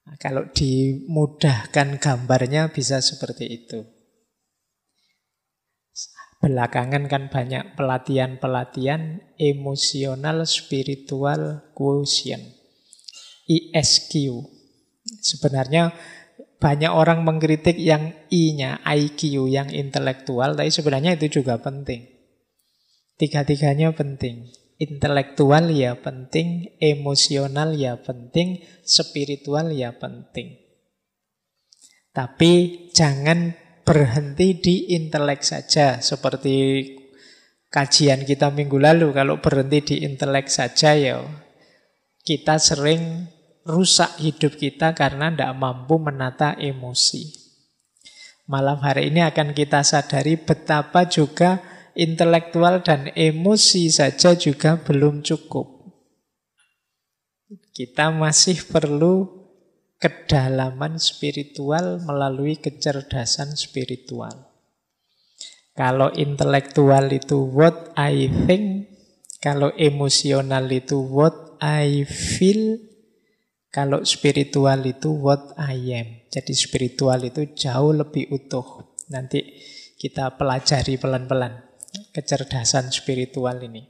Nah, kalau dimudahkan gambarnya bisa seperti itu. Belakangan kan banyak pelatihan-pelatihan emosional spiritual quotient, ISQ. Sebenarnya banyak orang mengkritik yang I-nya, IQ, yang intelektual, tapi sebenarnya itu juga penting. Tiga-tiganya penting. Intelektual ya penting, emosional ya penting, spiritual ya penting. Tapi jangan berhenti di intelek saja. Seperti kajian kita minggu lalu, kalau berhenti di intelek saja ya kita sering rusak hidup kita karena tidak mampu menata emosi. Malam hari ini akan kita sadari betapa juga intelektual dan emosi saja juga belum cukup. Kita masih perlu kedalaman spiritual melalui kecerdasan spiritual. Kalau intelektual itu what I think, kalau emosional itu what I feel, kalau spiritual itu what I am. Jadi spiritual itu jauh lebih utuh. Nanti kita pelajari pelan-pelan kecerdasan spiritual ini.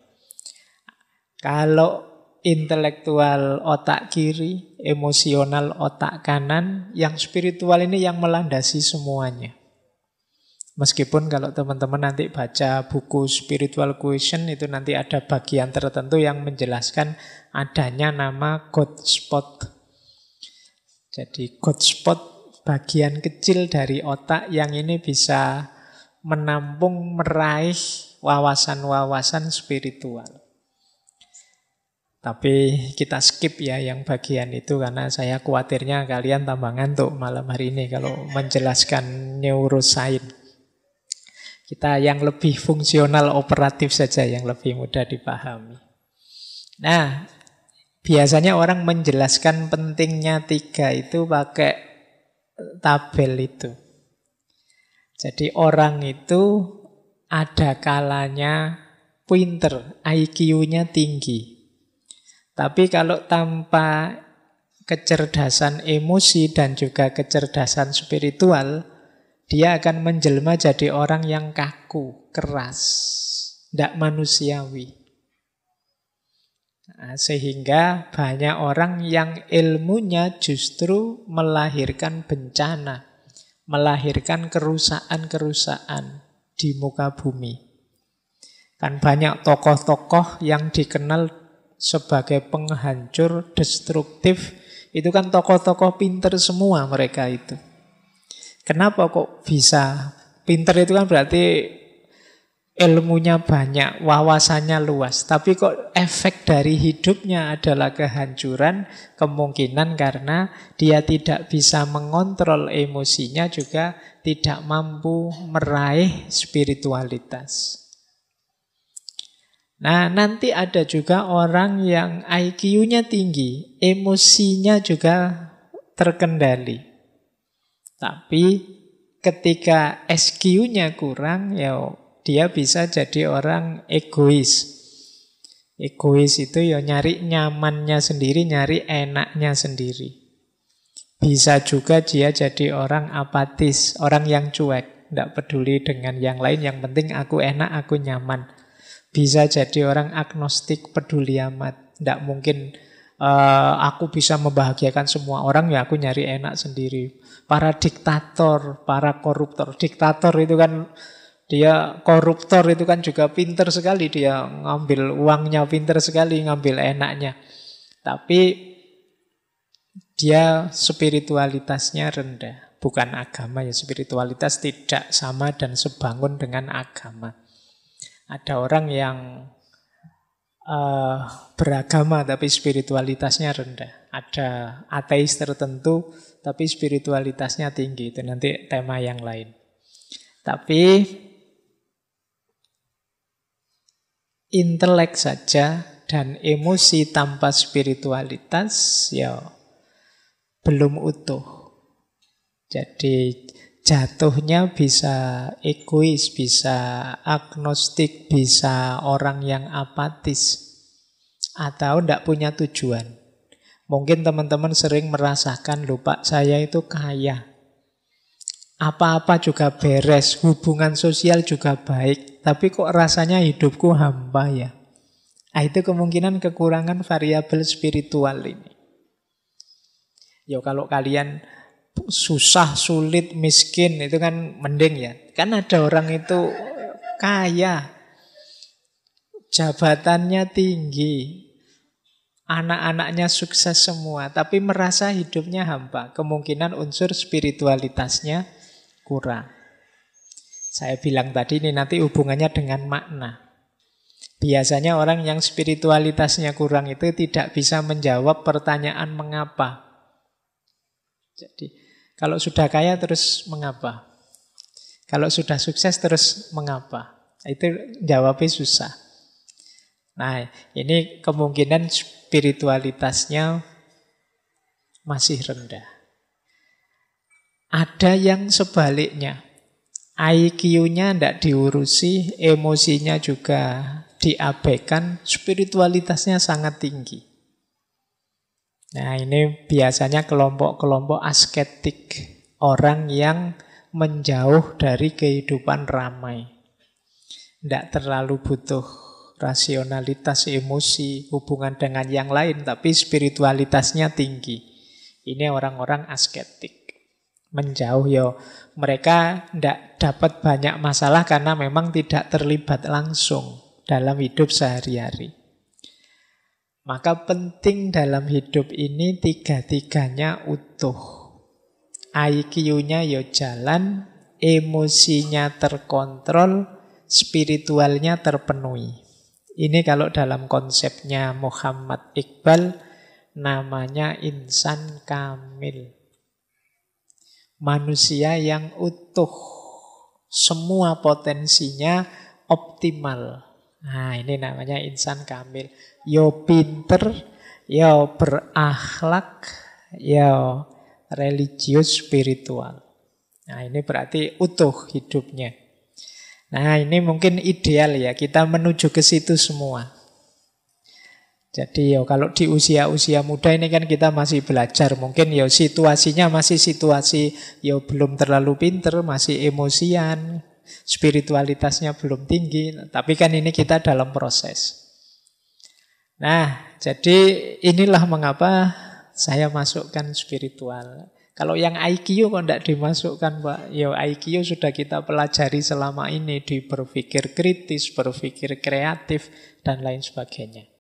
Kalau intelektual otak kiri, emosional otak kanan, yang spiritual ini yang melandasi semuanya. Meskipun kalau teman-teman nanti baca buku Spiritual Quotient, itu nanti ada bagian tertentu yang menjelaskan adanya nama God spot. Jadi God spot bagian kecil dari otak yang ini bisa menampung, meraih wawasan-wawasan spiritual. Tapi kita skip ya yang bagian itu karena saya khawatirnya kalian tambah ngantuk malam hari ini kalau menjelaskan neuroscience. Kita yang lebih fungsional operatif saja yang lebih mudah dipahami. Nah, biasanya orang menjelaskan pentingnya 3 itu pakai tabel itu. Jadi orang itu ada kalanya pinter, IQ-nya tinggi. Tapi kalau tanpa kecerdasan emosi dan juga kecerdasan spiritual, dia akan menjelma jadi orang yang kaku, keras, tidak manusiawi. Nah, sehingga banyak orang yang ilmunya justru melahirkan bencana, melahirkan kerusakan-kerusakan di muka bumi. Kan banyak tokoh-tokoh yang dikenal sebagai penghancur, destruktif, itu kan tokoh-tokoh pinter semua mereka itu. Kenapa kok bisa? Pinter itu kan berarti ilmunya banyak, wawasannya luas. Tapi kok efek dari hidupnya adalah kehancuran, kemungkinan karena dia tidak bisa mengontrol emosinya, juga tidak mampu meraih spiritualitas. Nah, nanti ada juga orang yang IQ-nya tinggi, emosinya juga terkendali. Tapi ketika SQ-nya kurang, ya dia bisa jadi orang egois. Egois itu ya nyari nyamannya sendiri, nyari enaknya sendiri. Bisa juga dia jadi orang apatis, orang yang cuek, tidak peduli dengan yang lain, yang penting aku enak, aku nyaman. Bisa jadi orang agnostik, peduli amat. Tidak mungkin aku bisa membahagiakan semua orang, ya aku nyari enak sendiri. Para diktator, para koruptor. Diktator itu kan, dia koruptor itu kan juga pinter sekali. Dia ngambil uangnya pinter sekali, ngambil enaknya. Tapi dia spiritualitasnya rendah. Bukan agama ya, spiritualitas tidak sama dan sebangun dengan agama. Ada orang yang beragama tapi spiritualitasnya rendah. Ada ateis tertentu tapi spiritualitasnya tinggi. Itu nanti tema yang lain. Tapi intelek saja dan emosi tanpa spiritualitas ya belum utuh. Jadi jatuhnya bisa egois, bisa agnostik, bisa orang yang apatis, atau tidak punya tujuan. Mungkin teman-teman sering merasakan, lupa saya itu kaya. Apa-apa juga beres, hubungan sosial juga baik, tapi kok rasanya hidupku hampa ya. Nah, itu kemungkinan kekurangan variabel spiritual ini. Ya kalau kalian susah, sulit, miskin, itu kan mending ya. Kan ada orang itu kaya, jabatannya tinggi, anak-anaknya sukses semua, tapi merasa hidupnya hampa. Kemungkinan unsur spiritualitasnya kurang. Saya bilang tadi ini nanti hubungannya dengan makna. Biasanya orang yang spiritualitasnya kurang itu tidak bisa menjawab pertanyaan mengapa. Jadi kalau sudah kaya terus mengapa? Kalau sudah sukses terus mengapa? Itu jawabnya susah. Nah, ini kemungkinan spiritualitasnya masih rendah. Ada yang sebaliknya. IQ-nya tidak diurusi, emosinya juga diabaikan, spiritualitasnya sangat tinggi. Nah, ini biasanya kelompok-kelompok asketik, orang yang menjauh dari kehidupan ramai. Tidak terlalu butuh rasionalitas, emosi, hubungan dengan yang lain, tapi spiritualitasnya tinggi. Ini orang-orang asketik. Menjauh ya, mereka tidak dapat banyak masalah karena memang tidak terlibat langsung dalam hidup sehari-hari. Maka penting dalam hidup ini tiga-tiganya utuh. IQ-nya ya jalan, emosinya terkontrol, spiritualnya terpenuhi. Ini kalau dalam konsepnya Muhammad Iqbal namanya insan kamil. Manusia yang utuh, semua potensinya optimal. Nah, ini namanya insan kamil. Yo pinter, yo berakhlak, yo religius spiritual. Nah, ini berarti utuh hidupnya. Nah, ini mungkin ideal ya, kita menuju ke situ semua. Jadi ya kalau di usia-usia muda ini kan kita masih belajar. Mungkin ya situasinya masih situasi ya belum terlalu pinter, masih emosian, spiritualitasnya belum tinggi. Tapi kan ini kita dalam proses. Nah, jadi inilah mengapa saya masukkan spiritual. Kalau yang IQ kok tidak dimasukkan, Pak? Ya IQ sudah kita pelajari selama ini di berpikir kritis, berpikir kreatif, dan lain sebagainya.